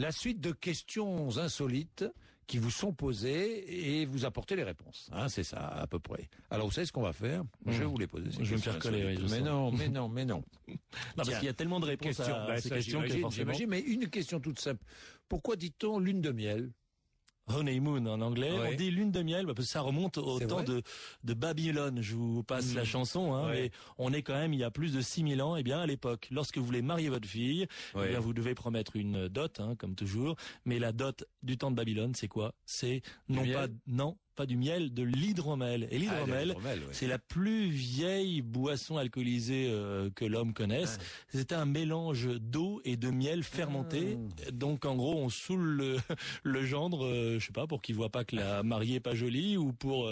La suite de questions insolites qui vous sont posées et vous apportez les réponses. Hein, c'est ça, à peu près. Alors, vous savez ce qu'on va faire? Je vais vous les poser. Je vais me faire coller, oui, mais non. Non, parce qu'il y a tellement de réponses à ces questions que forcément... Mais une question toute simple. Pourquoi dit-on lune de miel? Honeymoon en anglais, Ouais. On dit lune de miel parce que ça remonte au temps de Babylone. Je vous passe la chanson, hein, mais on est quand même il y a plus de 6000 ans. Eh bien à l'époque, lorsque vous voulez marier votre fille, eh bien vous devez promettre une dot, hein, comme toujours. Mais la dot du temps de Babylone, c'est quoi? C'est pas du miel, de l'hydromel. Et l'hydromel, c'est la plus vieille boisson alcoolisée que l'homme connaisse. C'était un mélange d'eau et de miel fermenté. Donc en gros, on saoule le gendre, je sais pas, pour qu'il voit pas que la mariée est pas jolie ou pour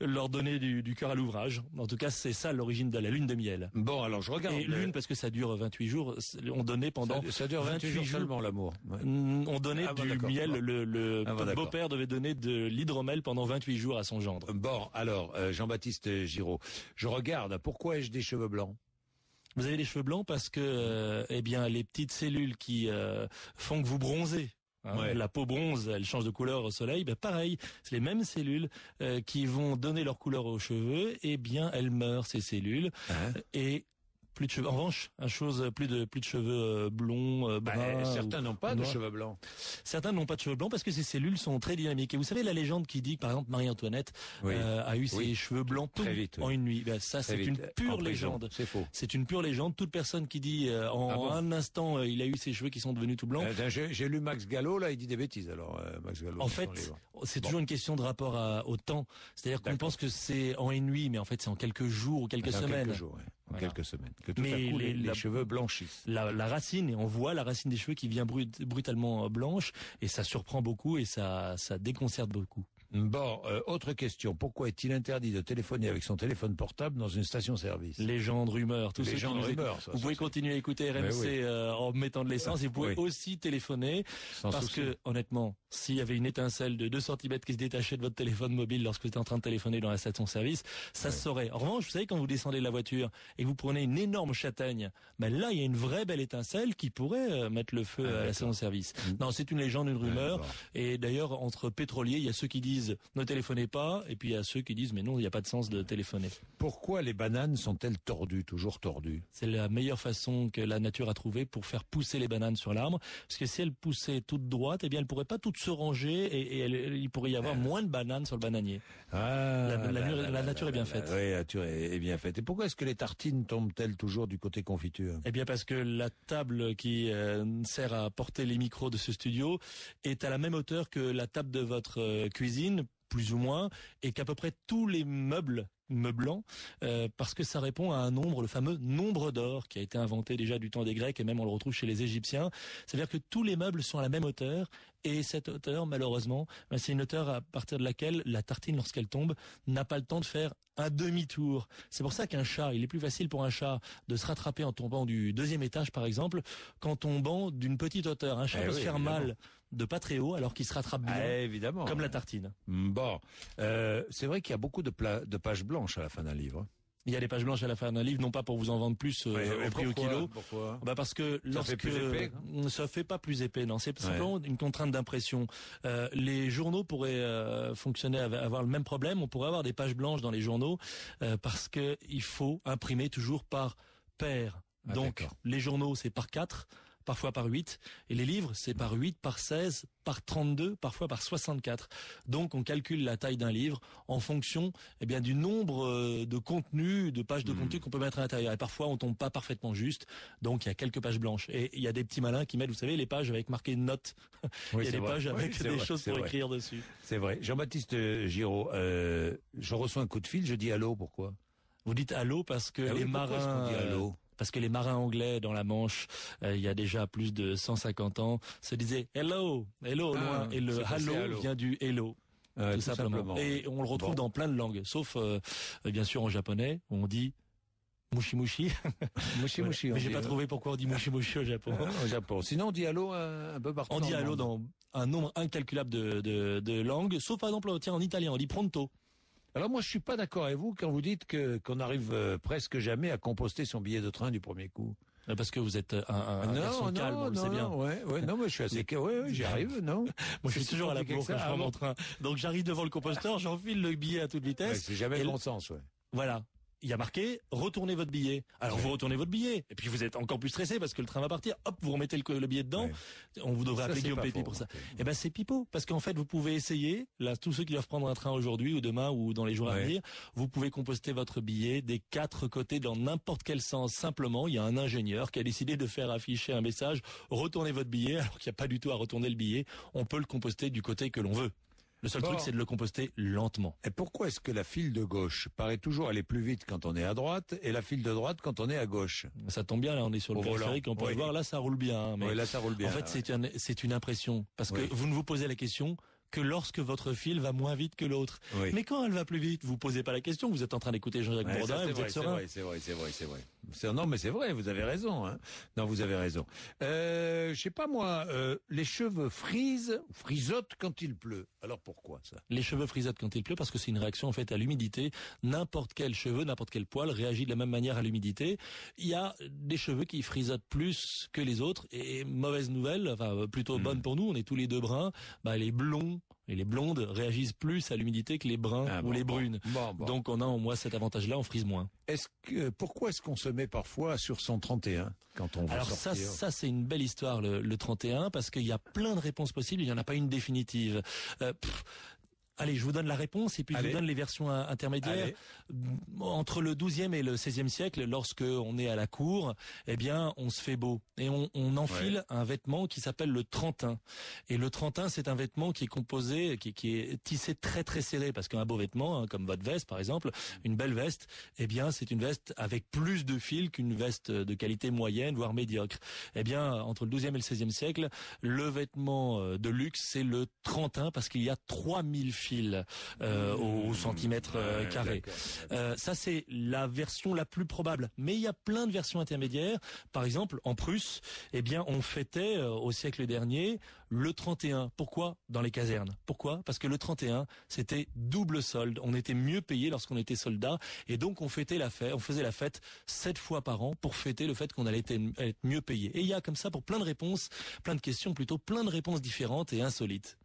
leur donner du cœur à l'ouvrage. En tout cas, c'est ça l'origine de la lune de miel. Bon, alors je regarde. Et lune parce que ça dure 28 jours. On donnait pendant ça dure 28 jours seulement l'amour. Ouais. On donnait du miel. Le beau-père devait donner de l'hydromel pendant 28 jours à son gendre. Bon, alors, Jean-Baptiste Giraud, je regarde, pourquoi ai-je des cheveux blancs? Vous avez les cheveux blancs parce que, eh bien, les petites cellules qui font que vous bronzez, hein, la peau bronze, elle change de couleur au soleil, ben pareil, c'est les mêmes cellules qui vont donner leur couleur aux cheveux, eh bien, elles meurent, ces cellules, et plus de cheveux. En revanche, plus de cheveux blonds, bruns. Certains n'ont pas de cheveux blancs. Certains n'ont pas de cheveux blancs parce que ces cellules sont très dynamiques. Et vous savez la légende qui dit que par exemple Marie-Antoinette a eu ses cheveux blancs très vite en une nuit. Ben, ça c'est une pure légende. C'est faux. C'est une pure légende. Toute personne qui dit un instant il a eu ses cheveux qui sont devenus tout blancs. J'ai lu Max Gallo, là il dit des bêtises. Alors Max Gallo. En fait, c'est toujours une question de rapport au temps. C'est-à-dire qu'on pense que c'est en une nuit, mais en fait c'est en quelques jours ou quelques semaines. Quelques jours, quelques semaines. Que tout à coup, les cheveux blanchissent. La racine, et on voit la racine des cheveux qui vient brutalement blanche, et ça surprend beaucoup et ça déconcerte beaucoup. Bon, autre question. Pourquoi est-il interdit de téléphoner avec son téléphone portable dans une station-service? Légende, rumeur, tout ça. Légende, rumeur. Vous pouvez continuer à écouter RMC en mettant de l'essence et vous pouvez aussi téléphoner parce que, honnêtement, s'il y avait une étincelle de 2 cm qui se détachait de votre téléphone mobile lorsque vous êtes en train de téléphoner dans la station-service, ça se saurait. En revanche, vous savez, quand vous descendez de la voiture et que vous prenez une énorme châtaigne, ben là, il y a une vraie belle étincelle qui pourrait mettre le feu à la station-service. Non, c'est une légende, une rumeur. Et d'ailleurs, entre pétroliers, il y a ceux qui disent ne téléphonez pas, et puis il y a ceux qui disent mais non, il n'y a pas de sens de téléphoner. Pourquoi les bananes sont-elles tordues, toujours tordues? C'est la meilleure façon que la nature a trouvée pour faire pousser les bananes sur l'arbre, parce que si elles poussaient toutes droites, eh bien elles pourraient pas toutes se ranger et il pourrait y avoir moins de bananes sur le bananier. La nature est bien faite. Oui, la nature est bien faite. Et pourquoi est-ce que les tartines tombent-elles toujours du côté confiture? Eh bien parce que la table qui sert à porter les micros de ce studio est à la même hauteur que la table de votre cuisine, plus ou moins, et qu'à peu près tous les meublants, parce que ça répond à un nombre, le fameux nombre d'or, qui a été inventé déjà du temps des Grecs, et même on le retrouve chez les Égyptiens. C'est-à-dire que tous les meubles sont à la même hauteur, et cette hauteur, malheureusement, c'est une hauteur à partir de laquelle la tartine, lorsqu'elle tombe, n'a pas le temps de faire un demi-tour. C'est pour ça qu'un chat, il est plus facile pour un chat de se rattraper en tombant du 2e étage, par exemple, qu'en tombant d'une petite hauteur. Un chat peut se faire mal de pas très haut, alors qu'il se rattrape bien, comme la tartine. Bon, c'est vrai qu'il y a beaucoup de pages blanches à la fin d'un livre. Il y a des pages blanches à la fin d'un livre, non pas pour vous en vendre plus au prix au kilo. Pourquoi? Parce que ça fait pas plus épais, non. C'est simplement une contrainte d'impression. Les journaux pourraient avoir le même problème. On pourrait avoir des pages blanches dans les journaux parce que il faut imprimer toujours par paire. Donc les journaux c'est par 4. Parfois par 8, et les livres, c'est par 8, par 16, par 32, parfois par 64. Donc, on calcule la taille d'un livre en fonction, du nombre de contenus, de pages de contenu qu'on peut mettre à l'intérieur. Et parfois, on tombe pas parfaitement juste. Donc, il y a quelques pages blanches. Et il y a des petits malins qui mettent, vous savez, les pages avec marqué notes. Il y a des pages avec des choses pour écrire dessus. C'est vrai. Jean-Baptiste Giraud, je reçois un coup de fil, je dis allô, pourquoi? Vous dites allô parce que les marins... Pourquoi est-ce qu'on dit allô? Parce que les marins anglais dans la Manche, il y a déjà plus de 150 ans, se disaient hello au loin, et le hello vient du hello, tout simplement. Et on le retrouve dans plein de langues, sauf bien sûr en japonais, où on dit mushi mushi. Mushi mushi. Mais j'ai pas trouvé pourquoi on dit mushi mushi au Japon. Au Japon. Sinon on dit allô un peu partout. On dit allô dans un nombre incalculable de langues, sauf par exemple en italien, on dit pronto. Alors moi je suis pas d'accord avec vous quand vous dites qu'on arrive presque jamais à composter son billet de train du premier coup. Parce que vous êtes un garçon calme, on le sait bien. Non, mais je suis assez, j'y arrive, non. Moi, je suis toujours à la bourre quand je prends mon train. Donc, j'arrive devant le composteur, j'enfile le billet à toute vitesse. C'est jamais le bon sens, Voilà. Il y a marqué « Retournez votre billet ». Alors vous retournez votre billet, et puis vous êtes encore plus stressé parce que le train va partir, hop, vous remettez le billet dedans, on vous devrait appeler Guillaume Pépi pour ça. Eh ben c'est pipeau, parce qu'en fait vous pouvez essayer, là tous ceux qui doivent prendre un train aujourd'hui ou demain ou dans les jours à venir, vous pouvez composter votre billet des 4 côtés dans n'importe quel sens. Simplement, il y a un ingénieur qui a décidé de faire afficher un message « Retournez votre billet », alors qu'il n'y a pas du tout à retourner le billet, on peut le composter du côté que l'on veut. Le seul truc, c'est de le composter lentement. Et pourquoi est-ce que la file de gauche paraît toujours aller plus vite quand on est à droite et la file de droite quand on est à gauche? Ça tombe bien, là, on est sur le périphérique, on peut le voir, là, ça roule bien. Mais là, ça roule bien. En fait, c'est une impression. Parce que vous ne vous posez la question que lorsque votre file va moins vite que l'autre. Mais quand elle va plus vite, vous posez pas la question, vous êtes en train d'écouter Jean-Jacques Bourdin et vous êtes serein. C'est vrai. Non, mais c'est vrai, vous avez raison. Non, vous avez raison. Je sais pas moi, les cheveux frisotent quand il pleut. Alors pourquoi ça? Les cheveux frisotent quand il pleut parce que c'est une réaction en fait à l'humidité. N'importe quel cheveu, n'importe quel poil réagit de la même manière à l'humidité. Il y a des cheveux qui frisotent plus que les autres et mauvaise nouvelle, enfin plutôt bonne pour nous, on est tous les deux bruns, les blonds et les blondes réagissent plus à l'humidité que les bruns ou les brunes. Donc on a en moins cet avantage-là, on frise moins. Pourquoi est-ce qu'on se met parfois sur son 31 quand on veut sortir? Alors ça c'est une belle histoire le 31 parce qu'il y a plein de réponses possibles, il n'y en a pas une définitive. Allez, je vous donne la réponse et puis je vous donne les versions intermédiaires. Entre le 12e et le 16e siècle, lorsque on est à la cour, eh bien, on se fait beau et on enfile un vêtement qui s'appelle le trentin. Et le trentin, c'est un vêtement qui est composé, qui est tissé très très serré parce qu'un beau vêtement, comme votre veste par exemple, une belle veste, eh bien, c'est une veste avec plus de fils qu'une veste de qualité moyenne, voire médiocre. Eh bien, entre le 12e et le 16e siècle, le vêtement de luxe, c'est le trentin parce qu'il y a 3000 fils au centimètre carré. Ça c'est la version la plus probable. Mais il y a plein de versions intermédiaires. Par exemple, en Prusse, eh bien, on fêtait au siècle dernier le 31. Pourquoi? Dans les casernes. Pourquoi? Parce que le 31, c'était double solde. On était mieux payé lorsqu'on était soldat. Et donc, on faisait la fête 7 fois par an pour fêter le fait qu'on allait être mieux payé. Et il y a comme ça pour plein de réponses, plein de questions plutôt, plein de réponses différentes et insolites.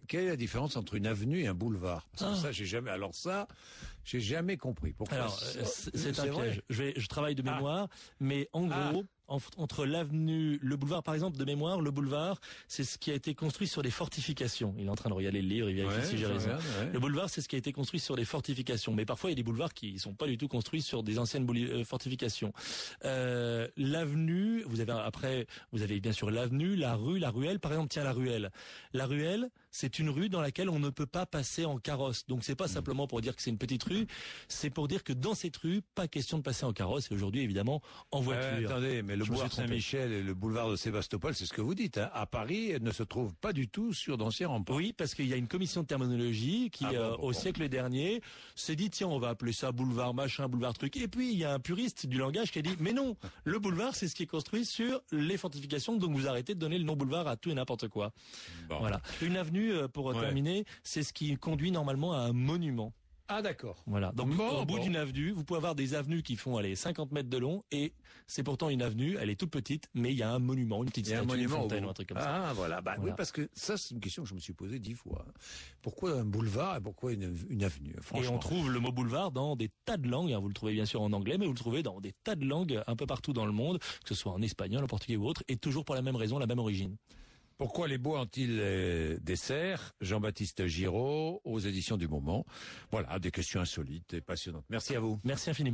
Quelle est la différence entre une avenue et un boulevard? Parce que ça, j'ai jamais compris. Pourquoi? Alors, c'est un piège. Je travaille de mémoire, mais en gros, entre l'avenue, le boulevard, par exemple, de mémoire, le boulevard, c'est ce qui a été construit sur des fortifications. Il est en train de regarder le livre, il vérifie si j'ai raison. Le boulevard, c'est ce qui a été construit sur des fortifications. Mais parfois, il y a des boulevards qui sont pas du tout construits sur des anciennes fortifications. L'avenue, vous avez bien sûr l'avenue, la rue, la ruelle. Par exemple, tiens, la ruelle. La ruelle, c'est une rue dans laquelle on ne peut pas passer en carrosse. Donc, c'est pas simplement pour dire que c'est une petite rue, c'est pour dire que dans cette rue, pas question de passer en carrosse. Et aujourd'hui, évidemment, en voiture. Attendez, mais le boulevard Saint-Michel et le boulevard de Sébastopol, c'est ce que vous dites. À Paris, ne se trouvent pas du tout sur d'anciens remparts. Oui, parce qu'il y a une commission de terminologie qui, au siècle dernier, s'est dit, tiens, on va appeler ça boulevard machin, boulevard truc. Et puis, il y a un puriste du langage qui a dit, mais non, le boulevard, c'est ce qui est construit sur les fortifications, donc vous arrêtez de donner le nom boulevard à tout et n'importe quoi. Voilà. Une avenue, pour terminer, c'est ce qui conduit normalement à un monument. Ah d'accord. Voilà. Donc au bout d'une avenue, vous pouvez avoir des avenues qui font 50 mètres de long et c'est pourtant une avenue, elle est toute petite, mais il y a un monument, une petite statue, une fontaine, un truc comme ça. Ah voilà. Oui, parce que ça c'est une question que je me suis posée 10 fois. Pourquoi un boulevard et pourquoi une avenue? Franchement. Et on trouve le mot boulevard dans des tas de langues. Vous le trouvez bien sûr en anglais, mais vous le trouvez dans des tas de langues un peu partout dans le monde, que ce soit en espagnol, en portugais ou autre, et toujours pour la même raison, la même origine. Pourquoi les bois ont-ils des serres? Jean-Baptiste Giraud, aux éditions du Moment. Voilà, des questions insolites et passionnantes. Merci à vous. Merci infiniment.